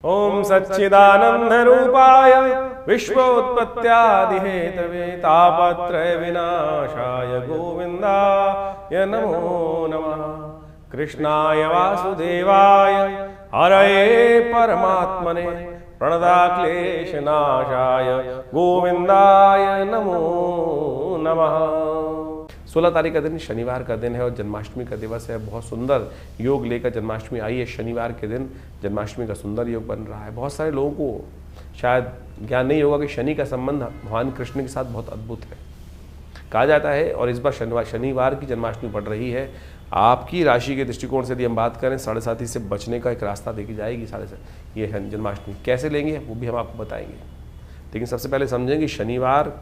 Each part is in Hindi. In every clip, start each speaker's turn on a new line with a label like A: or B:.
A: ओम सच्चिदानंद रूपाय विश्वोत्पत्त्यादिहेतवे तापत्रय विनाशाय गोविंदाय नमो नमः। कृष्णाय वासुदेवाय हरये परमात्मने प्रणताक्लेशनाशाय गोविंदाय नमो नमः। 16 तारीख का दिन शनिवार का दिन है और जन्माष्टमी का दिवस है। बहुत सुंदर योग लेकर जन्माष्टमी आई है। शनिवार के दिन जन्माष्टमी का सुंदर योग बन रहा है। बहुत सारे लोगों को शायद ज्ञान नहीं होगा कि शनि का संबंध भगवान कृष्ण के साथ बहुत अद्भुत है। कहा जाता है, और इस बार शनिवार की जन्माष्टमी पड़ रही है। आपकी राशि के दृष्टिकोण से यदि हम बात करें, 7.5 से बचने का एक रास्ता देखी जाएगी। ये जन्माष्टमी कैसे लेंगे वो भी हम आपको बताएंगे। लेकिन सबसे पहले समझें कि शनिवार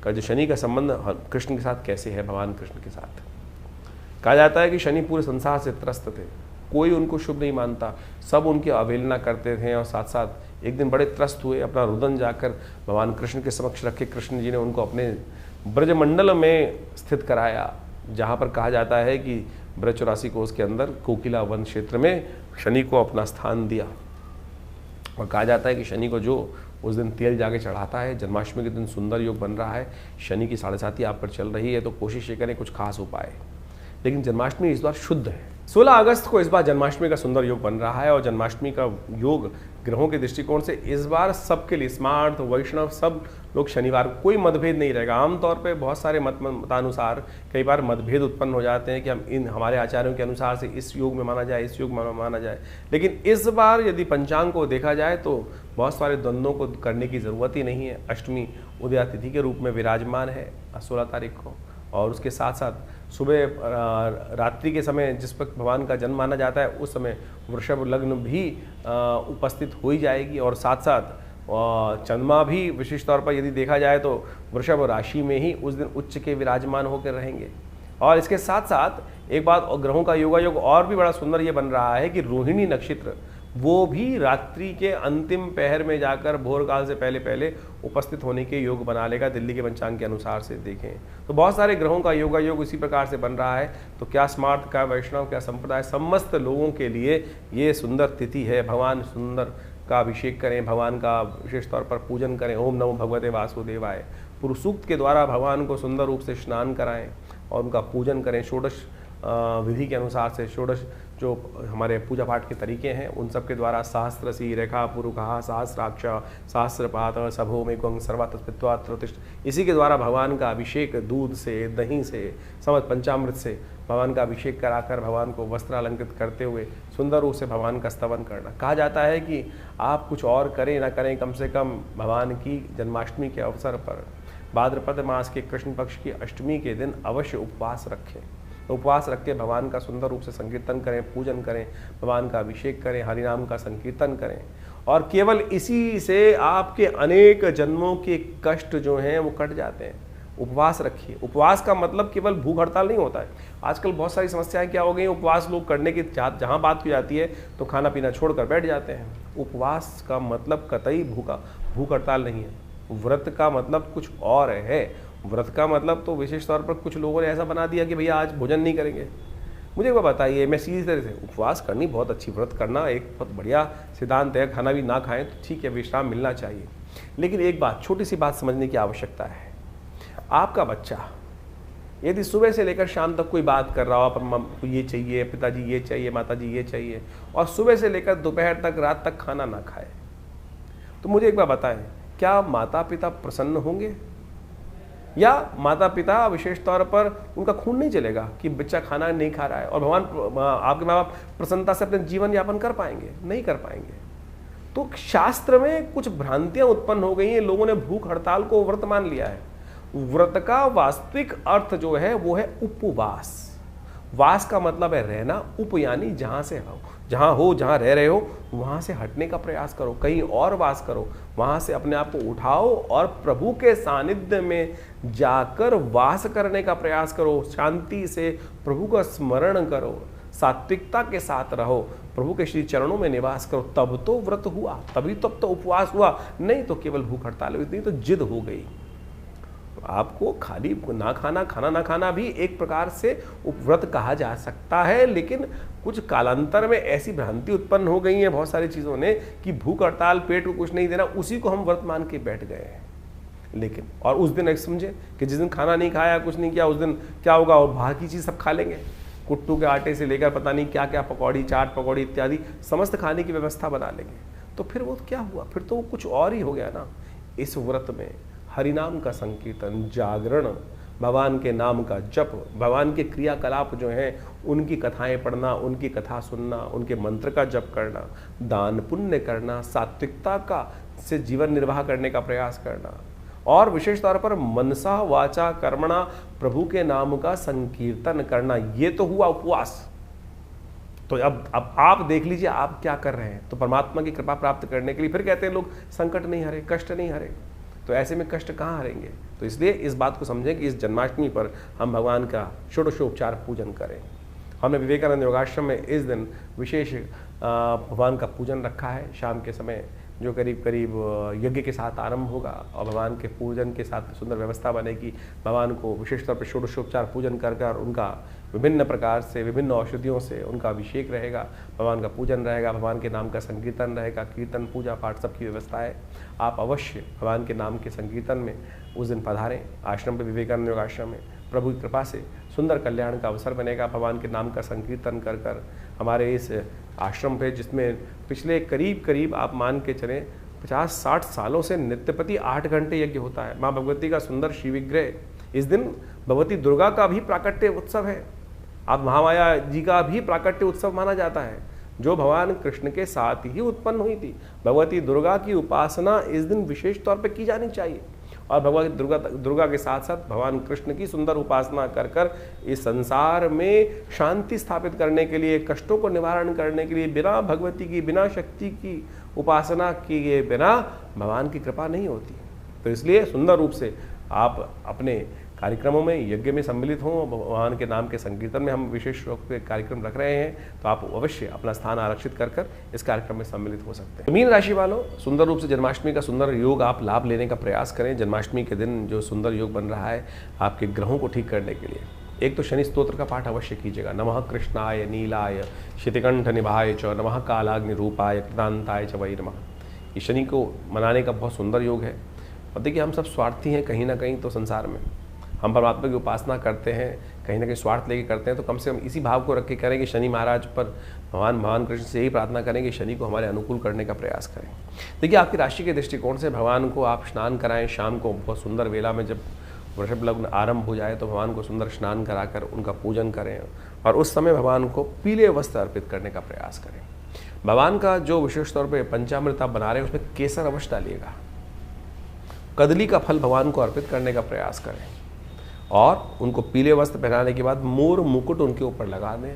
A: का जो शनि का संबंध कृष्ण के साथ कैसे है। भगवान कृष्ण के साथ कहा जाता है कि शनि पूरे संसार से त्रस्त थे, कोई उनको शुभ नहीं मानता, सब उनकी अवहेलना करते थे और साथ साथ एक दिन बड़े त्रस्त हुए, अपना रुदन जाकर भगवान कृष्ण के समक्ष रखे। कृष्ण जी ने उनको अपने ब्रजमंडल में स्थित कराया, जहाँ पर कहा जाता है कि ब्रज 84 कोस के अंदर कोकिला वन क्षेत्र में शनि को अपना स्थान दिया। और कहा जाता है कि शनि को जो उस दिन तेल जाके चढ़ाता है, जन्माष्टमी के दिन सुंदर योग बन रहा है। शनि की 7.5 आप पर चल रही है, तो कोशिश ये करें कुछ खास उपाय। लेकिन जन्माष्टमी इस बार शुद्ध है। 16 अगस्त को इस बार जन्माष्टमी का सुंदर योग बन रहा है और जन्माष्टमी का योग ग्रहों के दृष्टिकोण से इस बार सबके लिए, स्मार्ट वैष्णव सब लोग शनिवार को कोई मतभेद नहीं रहेगा। आमतौर पे बहुत सारे मतानुसार कई बार मतभेद उत्पन्न हो जाते हैं कि हम हमारे आचार्यों के अनुसार से इस योग में माना जाए, इस योग में माना जाए। लेकिन इस बार यदि पंचांग को देखा जाए तो बहुत सारे द्वंद्वों को करने की ज़रूरत ही नहीं है। अष्टमी उदया तिथि के रूप में विराजमान है 16 तारीख को, और उसके साथ साथ सुबह रात्रि के समय जिस वक्त भगवान का जन्म माना जाता है, उस समय वृषभ लग्न भी उपस्थित हो ही जाएगी। और साथ साथ चंद्रमा भी विशेष तौर पर यदि देखा जाए तो वृषभ राशि में ही उस दिन उच्च के विराजमान होकर रहेंगे। और इसके साथ साथ एक बात, ग्रहों का योगायोग और भी बड़ा सुंदर ये बन रहा है कि रोहिणी नक्षत्र वो भी रात्रि के अंतिम पहर में जाकर भोर काल से पहले पहले उपस्थित होने के योग बना लेगा। दिल्ली के पंचांग के अनुसार से देखें तो बहुत सारे ग्रहों का योगायोग इसी प्रकार से बन रहा है। तो क्या स्मार्ट, क्या वैष्णव, क्या संप्रदाय, समस्त लोगों के लिए ये सुंदर तिथि है। भगवान सुंदर का अभिषेक करें, भगवान का विशेष तौर पर पूजन करें। ओम नमो भगवते वासुदेवाय पुरुष सूक्त के द्वारा भगवान को सुंदर रूप से स्नान कराएं और उनका पूजन करें। षोडश विधि के अनुसार से षोडश जो हमारे पूजा पाठ के तरीके हैं उन सब के द्वारा सहस्रसी रेखा पुरुखा सहस्राक्ष सहस्रपात सभो में गंग सर्वात्मत्वात्तिष्ठ, इसी के द्वारा भगवान का अभिषेक दूध से, दही से, समस्त पंचामृत से भगवान का अभिषेक कराकर भगवान को वस्त्र अलंकृत करते हुए सुंदर रूप से भगवान का स्तवन करना। कहा जाता है कि आप कुछ और करें ना करें, कम से कम भगवान की जन्माष्टमी के अवसर पर भाद्रपद मास के कृष्ण पक्ष की अष्टमी के दिन अवश्य उपवास रखें। उपवास रख के भगवान का सुंदर रूप से संकीर्तन करें, पूजन करें, भगवान का अभिषेक करें, हरिनाम का संकीर्तन करें। और केवल इसी से आपके अनेक जन्मों के कष्ट जो हैं वो कट जाते हैं। उपवास रखिए। उपवास का मतलब केवल भूख हड़ताल नहीं होता है। आजकल बहुत सारी समस्याएं क्या हो गई, उपवास लोग करने की जहाँ बात की जाती है तो खाना पीना छोड़कर बैठ जाते हैं। उपवास का मतलब कतई भूख हड़ताल नहीं है। व्रत का मतलब कुछ और है। व्रत का मतलब तो विशेष तौर पर कुछ लोगों ने ऐसा बना दिया कि भैया आज भोजन नहीं करेंगे। मुझे वो बताइए, मैं सीधी तरह से उपवास करनी बहुत अच्छी, व्रत करना एक बहुत बढ़िया सिद्धांत है। खाना भी ना खाएं तो ठीक है, विश्राम मिलना चाहिए। लेकिन एक बात, छोटी सी बात समझने की आवश्यकता है। आपका बच्चा यदि सुबह से लेकर शाम तक कोई बात कर रहा हो, आप ये चाहिए, पिताजी ये चाहिए, माताजी ये चाहिए, और सुबह से लेकर दोपहर तक, रात तक खाना ना खाए, तो मुझे एक बात बताएं, क्या माता पिता प्रसन्न होंगे? या माता पिता विशेष तौर पर उनका खून नहीं चलेगा कि बच्चा खाना नहीं खा रहा है, और भगवान आपके माँ बाप प्रसन्नता से अपने जीवन यापन कर पाएंगे? नहीं कर पाएंगे। तो शास्त्र में कुछ भ्रांतियां उत्पन्न हो गई हैं। लोगों ने भूख हड़ताल को व्रत मान लिया है। व्रत का वास्तविक अर्थ जो है वो है उपवास। वास का मतलब है रहना, उप यानी जहां से हो, जहां रह रहे हो वहां से हटने का प्रयास करो, कहीं और वास करो, वहां से अपने आप को उठाओ और प्रभु के सानिध्य में जाकर वास करने का प्रयास करो। शांति से प्रभु का स्मरण करो, सात्विकता के साथ रहो, प्रभु के श्री चरणों में निवास करो, तब तो व्रत हुआ, तभी तब तो उपवास हुआ। नहीं तो केवल भूख हड़ताल हुई, नहीं तो जिद हो गई। आपको खाली ना खाना, खाना ना खाना भी एक प्रकार से उपव्रत कहा जा सकता है, लेकिन कुछ कालांतर में ऐसी भ्रांति उत्पन्न हो गई है बहुत सारी चीज़ों ने कि भूख हड़ताल, पेट को कुछ नहीं देना, उसी को हम व्रत मान के बैठ गए हैं। लेकिन और उस दिन एक समझे कि जिस दिन खाना नहीं खाया, कुछ नहीं किया, उस दिन क्या होगा, और बाहर की चीज़ सब खा लेंगे, कुट्टू के आटे से लेकर पता नहीं क्या क्या, पकौड़ी, चाट पकौड़ी इत्यादि समस्त खाने की व्यवस्था बना लेंगे। तो फिर वो क्या हुआ, फिर तो वो कुछ और ही हो गया ना। इस व्रत में हरिनाम का संकीर्तन, जागरण, भगवान के नाम का जप, भगवान के क्रियाकलाप जो हैं उनकी कथाएं पढ़ना, उनकी कथा सुनना, उनके मंत्र का जप करना, दान पुण्य करना, सात्विकता का से जीवन निर्वाह करने का प्रयास करना, और विशेष तौर पर मनसा वाचा कर्मणा प्रभु के नाम का संकीर्तन करना, ये तो हुआ उपवास। तो अब आप देख लीजिए आप क्या कर रहे हैं। तो परमात्मा की कृपा प्राप्त करने के लिए फिर कहते हैं लोग संकट नहीं हरे, कष्ट नहीं हरे। तो ऐसे में कष्ट कहाँ हरेंगे। तो इसलिए इस बात को समझें कि इस जन्माष्टमी पर हम भगवान का षोडशोपचार पूजन करें। हमने विवेकानंद योगाश्रम में इस दिन विशेष भगवान का पूजन रखा है शाम के समय, जो करीब करीब यज्ञ के साथ आरंभ होगा और भगवान के पूजन के साथ सुंदर व्यवस्था बनेगी। भगवान को विशेष तौर पर षोडशोपचार पूजन कर उनका विभिन्न प्रकार से, विभिन्न औषधियों से उनका अभिषेक रहेगा, भगवान का पूजन रहेगा, भगवान के नाम का संकीर्तन रहेगा, कीर्तन पूजा पाठ सबकी व्यवस्था है। आप अवश्य भगवान के नाम के संकीर्तन में उस दिन पधारें आश्रम पर, विवेकानंद योग आश्रम में। प्रभु की कृपा से सुंदर कल्याण का अवसर बनेगा। भगवान के नाम का संकीर्तन कर हमारे इस आश्रम पे, जिसमें पिछले करीब आप मान के चलें 50-60 सालों से नित्यपति 8 घंटे यज्ञ होता है। माँ भगवती का सुंदर शिव विग्रह, इस दिन भगवती दुर्गा का भी प्राकट्य उत्सव है, आप महामाया जी का भी प्राकट्य उत्सव माना जाता है, जो भगवान कृष्ण के साथ ही उत्पन्न हुई थी। भगवती दुर्गा की उपासना इस दिन विशेष तौर पर की जानी चाहिए, और भगवती दुर्गा के साथ साथ भगवान कृष्ण की सुंदर उपासना कर इस संसार में शांति स्थापित करने के लिए, कष्टों को निवारण करने के लिए, बिना भगवती की, बिना शक्ति की उपासना किए बिना भगवान की कृपा नहीं होती। तो इसलिए सुंदर रूप से आप अपने कार्यक्रमों में, यज्ञ में सम्मिलित हों। भगवान के नाम के संकीर्तन में हम विशेष रूप से कार्यक्रम रख रहे हैं, तो आप अवश्य अपना स्थान आरक्षित कर इस कार्यक्रम में सम्मिलित हो सकते हैं। मीन राशि वालों, सुंदर रूप से जन्माष्टमी का सुंदर योग आप लाभ लेने का प्रयास करें। जन्माष्टमी के दिन जो सुंदर योग बन रहा है आपके ग्रहों को ठीक करने के लिए, एक तो शनि स्तोत्र का पाठ अवश्य कीजिएगा। नमः कृष्णाय नीलाय शितिकंठ निभाय च, नमः कालाग्नि रूपाय कृतांताय च वै नमः। ये शनि को मनाने का बहुत सुंदर योग है। और देखिए, हम सब स्वार्थी हैं कहीं ना कहीं, तो संसार में हम परमात्मा की उपासना करते हैं, कहीं ना कहीं स्वार्थ लेके करते हैं, तो कम से कम इसी भाव को रख के करें कि शनि महाराज पर भगवान कृष्ण से यही प्रार्थना करें कि शनि को हमारे अनुकूल करने का प्रयास करें। देखिए, आपकी राशि के दृष्टिकोण से भगवान को आप स्नान कराएं। शाम को बहुत सुंदर वेला में, जब वृषभ लग्न आरंभ हो जाए, तो भगवान को सुंदर स्नान कराकर उनका पूजन करें, और उस समय भगवान को पीले वस्त्र अर्पित करने का प्रयास करें। भगवान का जो विशेष तौर पर पंचामृत आप बना रहे हैं उसमें केसर अवश्य डालिएगा। कदली का फल भगवान को अर्पित करने का प्रयास करें, और उनको पीले वस्त्र पहनाने के बाद मोर मुकुट उनके ऊपर लगा दें,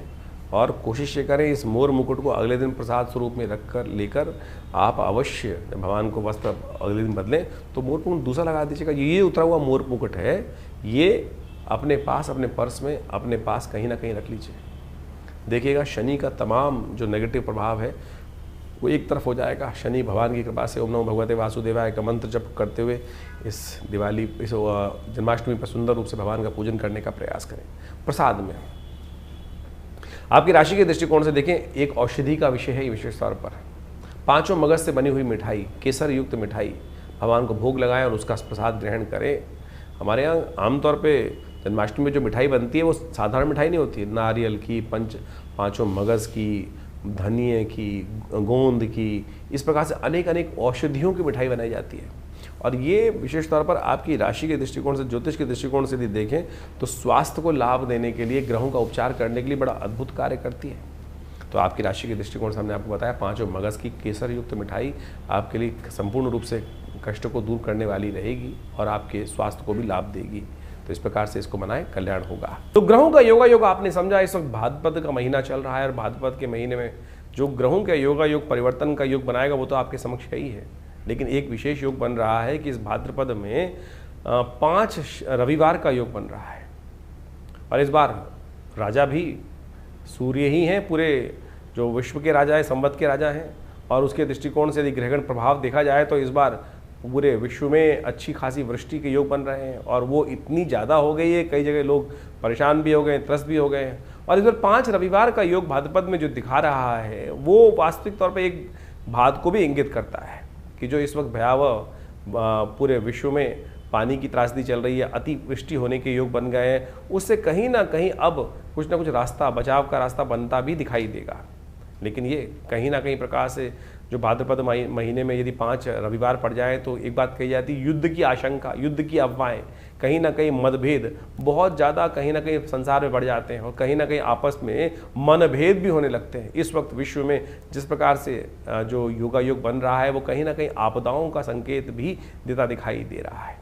A: और कोशिश ये करें इस मोर मुकुट को अगले दिन प्रसाद स्वरूप में लेकर आप अवश्य जब भगवान को वस्त्र अगले दिन बदलें तो मोर मुकुट दूसरा लगा दीजिएगा। ये उतरा हुआ मोर मुकुट है, ये अपने पास, अपने पर्स में, अपने पास कहीं ना कहीं रख लीजिए। देखिएगा शनि का तमाम जो नेगेटिव प्रभाव है वो एक तरफ हो जाएगा। शनि भगवान की कृपा से ओम नमो भगवते वासुदेवाय का मंत्र जप करते हुए इस दिवाली, इस जन्माष्टमी पर सुंदर रूप से भगवान का पूजन करने का प्रयास करें। प्रसाद में आपकी राशि के दृष्टिकोण से देखें, एक औषधि का विषय है विशेष तौर पर। 5 मगज से बनी हुई मिठाई, केसर युक्त मिठाई भगवान को भोग लगाएं और उसका प्रसाद ग्रहण करें। हमारे यहाँ आमतौर पर जन्माष्टमी में जो मिठाई बनती है वो साधारण मिठाई नहीं होती है। नारियल की, 5 मगज की, धनिये की, गोंद की, इस प्रकार से अनेक औषधियों की मिठाई बनाई जाती है। और ये विशेष तौर पर आपकी राशि के दृष्टिकोण से, ज्योतिष के दृष्टिकोण से यदि देखें तो स्वास्थ्य को लाभ देने के लिए, ग्रहों का उपचार करने के लिए बड़ा अद्भुत कार्य करती है। तो आपकी राशि के दृष्टिकोण से हमने आपको बताया 5 मगज की केसर युक्त मिठाई आपके लिए संपूर्ण रूप से कष्ट को दूर करने वाली रहेगी और आपके स्वास्थ्य को भी लाभ देगी। तो इस प्रकार से इसको मनाएं, कल्याण होगा। तो ग्रहों का योग आपने समझा। इस वक्त भाद्रपद का महीना चल रहा है और भाद्रपद के महीने में जो ग्रहों का योग परिवर्तन का योग बनाएगा वो तो आपके समक्ष ही है, लेकिन एक विशेष योग बन रहा है कि इस भाद्रपद में 5 रविवार का योग बन रहा है। और इस बार राजा भी सूर्य ही हैं, पूरे जो विश्व के राजा हैं, संवत के राजा हैं। और उसके दृष्टिकोण से यदि ग्रहगण प्रभाव देखा जाए तो इस बार पूरे विश्व में अच्छी खासी वृष्टि के योग बन रहे हैं और वो इतनी ज़्यादा हो गई है, कई जगह लोग परेशान भी हो गए, त्रस्त भी हो गए हैं। और इस बार 5 रविवार का योग भाद्रपद में जो दिखा रहा है वो वास्तविक तौर पर एक बात को भी इंगित करता है कि जो इस वक्त भयावह पूरे विश्व में पानी की त्रासदी चल रही है, अतिवृष्टि होने के योग बन गए हैं, उससे कहीं ना कहीं अब कुछ ना कुछ रास्ता, बचाव का रास्ता बनता भी दिखाई देगा। लेकिन ये कहीं ना कहीं प्रकार से जो भाद्रपद महीने में यदि 5 रविवार पड़ जाए तो एक बात कही जाती है, युद्ध की आशंका, युद्ध की अफवाहें, कहीं ना कहीं मतभेद बहुत ज़्यादा कहीं ना कहीं संसार में बढ़ जाते हैं और कहीं ना कहीं आपस में मनभेद भी होने लगते हैं। इस वक्त विश्व में जिस प्रकार से जो योगा योग बन रहा है वो कहीं ना कहीं आपदाओं का संकेत भी देता दिखाई दे रहा है।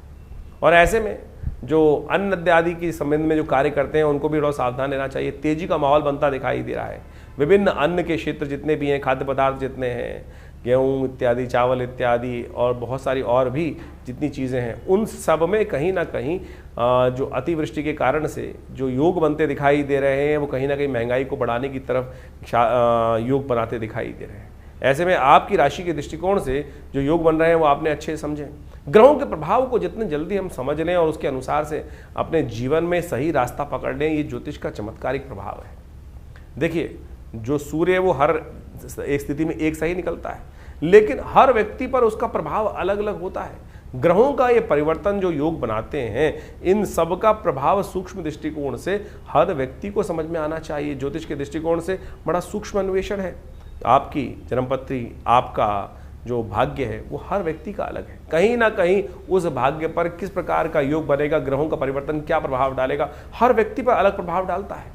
A: और ऐसे में जो अन्न इत्यादि के संबंध में जो कार्य करते हैं उनको भी थोड़ा सावधान रहना चाहिए। तेजी का माहौल बनता दिखाई दे रहा है। विभिन्न अन्न के क्षेत्र जितने भी हैं, खाद्य पदार्थ जितने हैं, गेहूँ इत्यादि, चावल इत्यादि और बहुत सारी और भी जितनी चीज़ें हैं, उन सब में कहीं ना कहीं जो अतिवृष्टि के कारण से जो योग बनते दिखाई दे रहे हैं वो कहीं ना कहीं महंगाई को बढ़ाने की तरफ योग बनाते दिखाई दे रहे हैं। ऐसे में आपकी राशि के दृष्टिकोण से जो योग बन रहे हैं वो आपने अच्छे समझें। ग्रहों के प्रभाव को जितने जल्दी हम समझ लें और उसके अनुसार से अपने जीवन में सही रास्ता पकड़ लें, ये ज्योतिष का चमत्कारिक प्रभाव है। देखिए, जो सूर्य है वो हर एक स्थिति में एक सही निकलता है, लेकिन हर व्यक्ति पर उसका प्रभाव अलग अलग होता है। ग्रहों का ये परिवर्तन जो योग बनाते हैं, इन सब का प्रभाव सूक्ष्म दृष्टिकोण से हर व्यक्ति को समझ में आना चाहिए। ज्योतिष के दृष्टिकोण से बड़ा सूक्ष्म अन्वेषण है। आपकी जन्मपत्री, आपका जो भाग्य है वो हर व्यक्ति का अलग है। कहीं ना कहीं उस भाग्य पर किस प्रकार का योग बनेगा, ग्रहों का परिवर्तन क्या प्रभाव डालेगा, हर व्यक्ति पर अलग प्रभाव डालता है।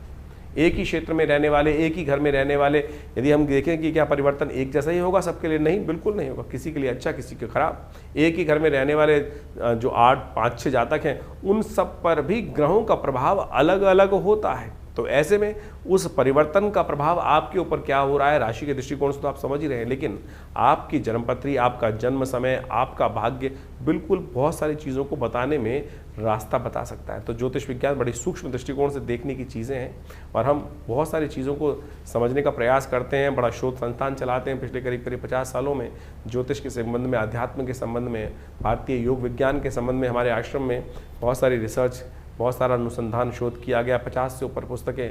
A: एक ही क्षेत्र में रहने वाले, एक ही घर में रहने वाले, यदि हम देखें कि क्या परिवर्तन एक जैसा ही होगा सबके लिए? नहीं, बिल्कुल नहीं होगा। किसी के लिए अच्छा, किसी के खराब। एक ही घर में रहने वाले जो 8, 5, 6 जातक हैं, उन सब पर भी ग्रहों का प्रभाव अलग अलग होता है। तो ऐसे में उस परिवर्तन का प्रभाव आपके ऊपर क्या हो रहा है, राशि के दृष्टिकोण से तो आप समझ ही रहे हैं, लेकिन आपकी जन्मपत्री, आपका जन्म समय, आपका भाग्य बिल्कुल बहुत सारी चीज़ों को बताने में रास्ता बता सकता है। तो ज्योतिष विज्ञान बड़ी सूक्ष्म दृष्टिकोण से देखने की चीज़ें हैं और हम बहुत सारी चीज़ों को समझने का प्रयास करते हैं। बड़ा शोध संस्थान चलाते हैं पिछले करीब 50 सालों में। ज्योतिष के संबंध में, अध्यात्म के संबंध में, भारतीय योग विज्ञान के संबंध में हमारे आश्रम में बहुत सारी रिसर्च, बहुत सारा अनुसंधान, शोध किया गया। 50 से ऊपर पुस्तकें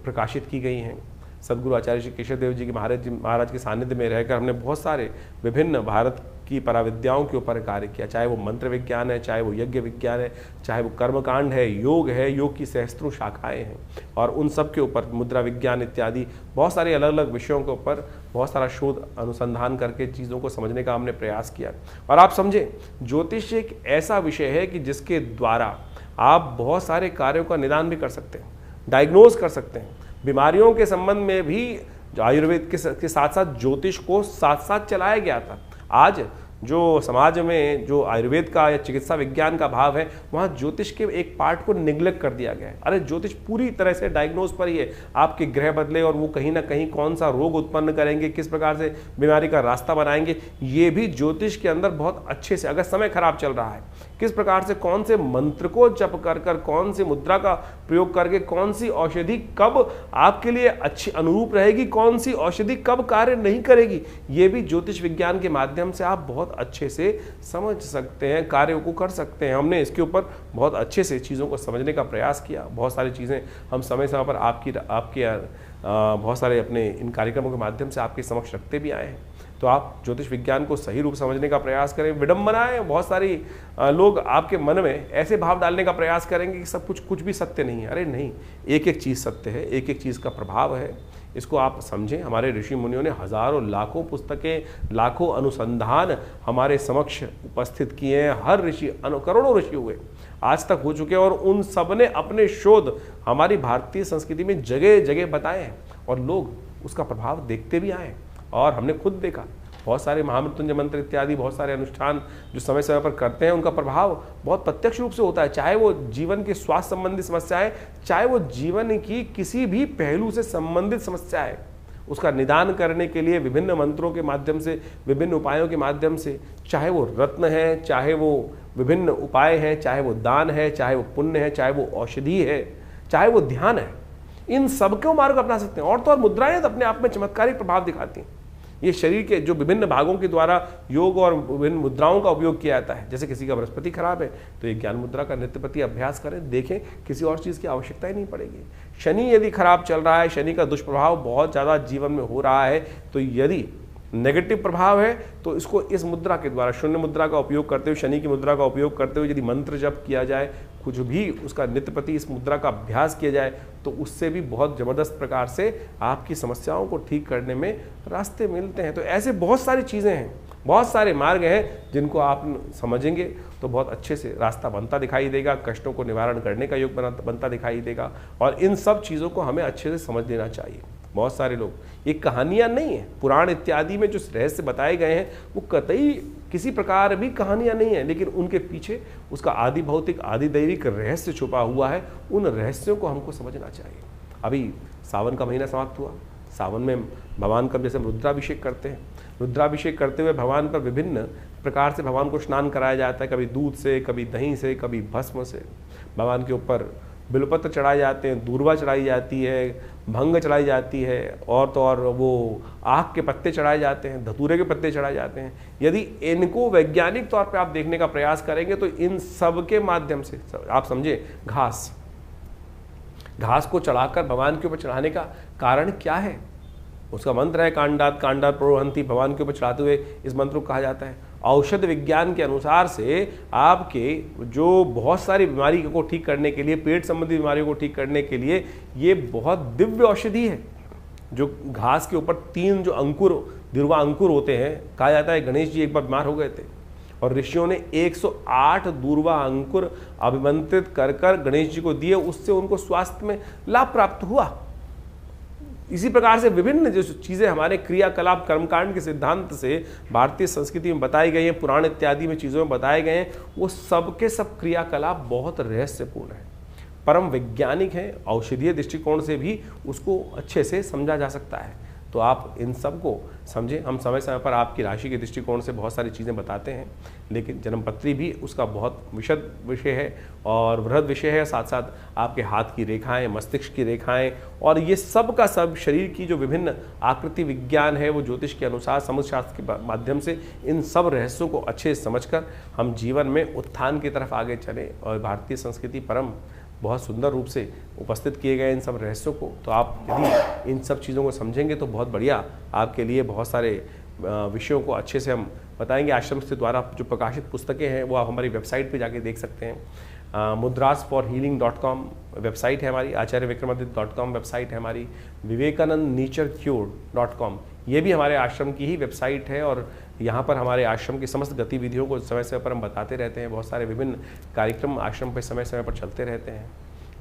A: प्रकाशित की गई हैं। सदगुरु आचार्य श्री केशव देव जी के महाराज के सानिध्य में रहकर हमने बहुत सारे विभिन्न भारत की पराविद्याओं के ऊपर कार्य किया, चाहे वो मंत्र विज्ञान है, चाहे वो यज्ञ विज्ञान है, चाहे वो कर्मकांड है, योग की सहस्त्रों शाखाएं हैं और उन सब के ऊपर मुद्रा विज्ञान इत्यादि बहुत सारे अलग अलग विषयों के ऊपर बहुत सारा शोध अनुसंधान करके चीज़ों को समझने का हमने प्रयास किया। और आप समझें, ज्योतिष एक ऐसा विषय है कि जिसके द्वारा आप बहुत सारे कार्यों का निदान भी कर सकते हैं, डायग्नोज कर सकते हैं। बीमारियों के संबंध में भी आयुर्वेद के साथ साथ ज्योतिष को साथ साथ चलाया गया था। आज जो समाज में जो आयुर्वेद का या चिकित्सा विज्ञान का भाव है, वहाँ ज्योतिष के एक पार्ट को निग्लेक्ट कर दिया गया है। अरे ज्योतिष पूरी तरह से डायग्नोज पर ही है, आपके ग्रह बदले और वो कहीं ना कहीं कौन सा रोग उत्पन्न करेंगे, किस प्रकार से बीमारी का रास्ता बनाएंगे, ये भी ज्योतिष के अंदर बहुत अच्छे से, अगर समय खराब चल रहा है, किस प्रकार से कौन से मंत्र को जप कर कर, कौन सी मुद्रा का प्रयोग करके, कौन सी औषधि कब आपके लिए अच्छी अनुरूप रहेगी, कौन सी औषधि कब कार्य नहीं करेगी, ये भी ज्योतिष विज्ञान के माध्यम से आप बहुत अच्छे से समझ सकते हैं, कार्यों को कर सकते हैं। हमने इसके ऊपर बहुत अच्छे से चीज़ों को समझने का प्रयास किया। बहुत सारी चीज़ें हम समय समय पर आपके बहुत सारे अपने इन कार्यक्रमों के माध्यम से आपके समक्ष रखते भी आए हैं। तो आप ज्योतिष विज्ञान को सही रूप समझने का प्रयास करें। विडंबनाएं, बहुत सारी लोग आपके मन में ऐसे भाव डालने का प्रयास करेंगे कि सब कुछ भी सत्य नहीं है। अरे नहीं, एक एक चीज़ सत्य है, एक एक चीज़ का प्रभाव है। इसको आप समझें। हमारे ऋषि मुनियों ने हजारों लाखों पुस्तकें, लाखों अनुसंधान हमारे समक्ष उपस्थित किए हैं। हर ऋषि, करोड़ों ऋषि हुए आज तक हो चुके हैं और उन सब ने अपने शोध हमारी भारतीय संस्कृति में जगह जगह बताए हैं और लोग उसका प्रभाव देखते भी आए और हमने खुद देखा। बहुत सारे महामृत्युंजय मंत्र इत्यादि बहुत सारे अनुष्ठान जो समय समय पर करते हैं, उनका प्रभाव बहुत प्रत्यक्ष रूप से होता है। चाहे वो जीवन के स्वास्थ्य संबंधी समस्याएं, चाहे वो जीवन की किसी भी पहलू से संबंधित समस्याएं, उसका निदान करने के लिए विभिन्न मंत्रों के माध्यम से, विभिन्न उपायों के माध्यम से, चाहे वो रत्न है, चाहे वो विभिन्न उपाय हैं, चाहे वो दान है, चाहे वो पुण्य है, चाहे वो औषधि है, चाहे वो ध्यान है, इन सबको मार्ग अपना सकते हैं। और तो और मुद्राएं तो अपने आप में चमत्कारिक प्रभाव दिखाती हैं। ये शरीर के जो विभिन्न भागों के द्वारा योग और विभिन्न मुद्राओं का उपयोग किया जाता है। जैसे किसी का बृहस्पति खराब है तो ये ज्ञान मुद्रा का नित्य प्रति अभ्यास करें, देखें, किसी और चीज़ की आवश्यकता ही नहीं पड़ेगी। शनि यदि खराब चल रहा है, शनि का दुष्प्रभाव बहुत ज़्यादा जीवन में हो रहा है, तो यदि नेगेटिव प्रभाव है तो इसको इस मुद्रा के द्वारा, शून्य मुद्रा का उपयोग करते हुए, शनि की मुद्रा का उपयोग करते हुए यदि मंत्र जप किया जाए, कुछ भी उसका नित्य प्रति इस मुद्रा का अभ्यास किया जाए, तो उससे भी बहुत ज़बरदस्त प्रकार से आपकी समस्याओं को ठीक करने में रास्ते मिलते हैं। तो ऐसे बहुत सारी चीज़ें हैं, बहुत सारे मार्ग हैं जिनको आप समझेंगे तो बहुत अच्छे से रास्ता बनता दिखाई देगा, कष्टों को निवारण करने का योग बनता दिखाई देगा। और इन सब चीज़ों को हमें अच्छे से समझ लेना चाहिए। बहुत सारे लोग, ये कहानियाँ नहीं है, पुराण इत्यादि में जो रहस्य बताए गए हैं वो कतई किसी प्रकार भी कहानियाँ नहीं है, लेकिन उनके पीछे उसका आदि भौतिक आदि दैविक रहस्य छुपा हुआ है। उन रहस्यों को हमको समझना चाहिए। अभी सावन का महीना समाप्त हुआ, सावन में भगवान का जैसे रुद्राभिषेक करते हैं, रुद्राभिषेक करते हुए भगवान पर विभिन्न प्रकार से भगवान को स्नान कराया जाता है, कभी दूध से, कभी दही से, कभी भस्म से। भगवान के ऊपर बिलपत्र चढ़ाए जाते हैं, दूर्वा चढ़ाई जाती है, भंग चढ़ाई जाती है, और तो और वो आक के पत्ते चढ़ाए जाते हैं, धतूरे के पत्ते चढ़ाए जाते हैं। यदि इनको वैज्ञानिक तौर पे आप देखने का प्रयास करेंगे तो इन सब के माध्यम से आप समझे, घास को चढ़ाकर भगवान के ऊपर चढ़ाने का कारण क्या है? उसका मंत्र है कांडात कांडात प्रोहंती। भगवान के ऊपर चढ़ाते हुए इस मंत्र को कहा जाता है। औषध विज्ञान के अनुसार से आपके जो बहुत सारी बीमारी को ठीक करने के लिए, पेट संबंधी बीमारियों को ठीक करने के लिए ये बहुत दिव्य औषधि है। जो घास के ऊपर 3 जो अंकुर, दिरवा अंकुर होते हैं, कहा जाता है गणेश जी एक बार बीमार हो गए थे और ऋषियों ने 108 दूर्वा अंकुर अभिमंत्रित कर कर गणेश जी को दिए, उससे उनको स्वास्थ्य में लाभ प्राप्त हुआ। इसी प्रकार से विभिन्न जो चीज़ें हमारे क्रियाकलाप कर्मकांड के सिद्धांत से भारतीय संस्कृति में बताई गई हैं, पुराण इत्यादि में चीज़ों में बताए गए हैं, वो सब के सब क्रियाकलाप बहुत रहस्यपूर्ण है, परम वैज्ञानिक है। औषधीय दृष्टिकोण से भी उसको अच्छे से समझा जा सकता है। तो आप इन सब को समझें। हम समय समय पर आपकी राशि के दृष्टिकोण से बहुत सारी चीज़ें बताते हैं, लेकिन जन्मपत्री भी उसका बहुत विशद विषय है और वृहद विषय है। साथ साथ आपके हाथ की रेखाएं, मस्तिष्क की रेखाएं और ये सब का सब शरीर की जो विभिन्न आकृति विज्ञान है, वो ज्योतिष के अनुसार समुद्र शास्त्र के माध्यम से इन सब रहस्यों को अच्छे से समझकर हम जीवन में उत्थान की तरफ आगे चलें। और भारतीय संस्कृति परम बहुत सुंदर रूप से उपस्थित किए गए इन सब रहस्यों को, तो आप यदि इन सब चीज़ों को समझेंगे तो बहुत बढ़िया आपके लिए बहुत सारे विषयों को अच्छे से हम बताएंगे। आश्रम से द्वारा जो प्रकाशित पुस्तकें हैं वो आप हमारी वेबसाइट पे जाके देख सकते हैं। mudrasforhealing.com वेबसाइट है हमारी, acharyavickramaditya.com वेबसाइट है हमारी, vivekanandnaturecure.com ये भी हमारे आश्रम की ही वेबसाइट है। और यहाँ पर हमारे आश्रम की समस्त गतिविधियों को समय समय पर हम बताते रहते हैं। बहुत सारे विभिन्न कार्यक्रम आश्रम पे समय समय पर चलते रहते हैं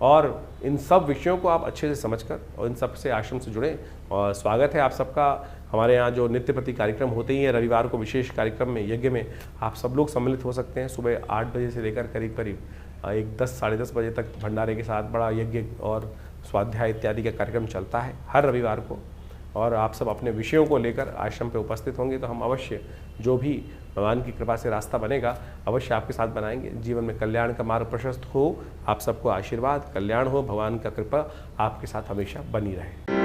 A: और इन सब विषयों को आप अच्छे से समझकर और इन सब से आश्रम से जुड़ें। और स्वागत है आप सबका हमारे यहाँ जो नित्य प्रति कार्यक्रम होते ही हैं। रविवार को विशेष कार्यक्रम में, यज्ञ में आप सब लोग सम्मिलित हो सकते हैं। सुबह 8 बजे से लेकर करीब करीब 10 साढ़े 10 बजे तक भंडारे के साथ बड़ा यज्ञ और स्वाध्याय इत्यादि का कार्यक्रम चलता है हर रविवार को। और आप सब अपने विषयों को लेकर आश्रम पे उपस्थित होंगे तो हम अवश्य जो भी भगवान की कृपा से रास्ता बनेगा अवश्य आपके साथ बनाएंगे। जीवन में कल्याण का मार्ग प्रशस्त हो, आप सबको आशीर्वाद, कल्याण हो, भगवान का कृपा आपके साथ हमेशा बनी रहे।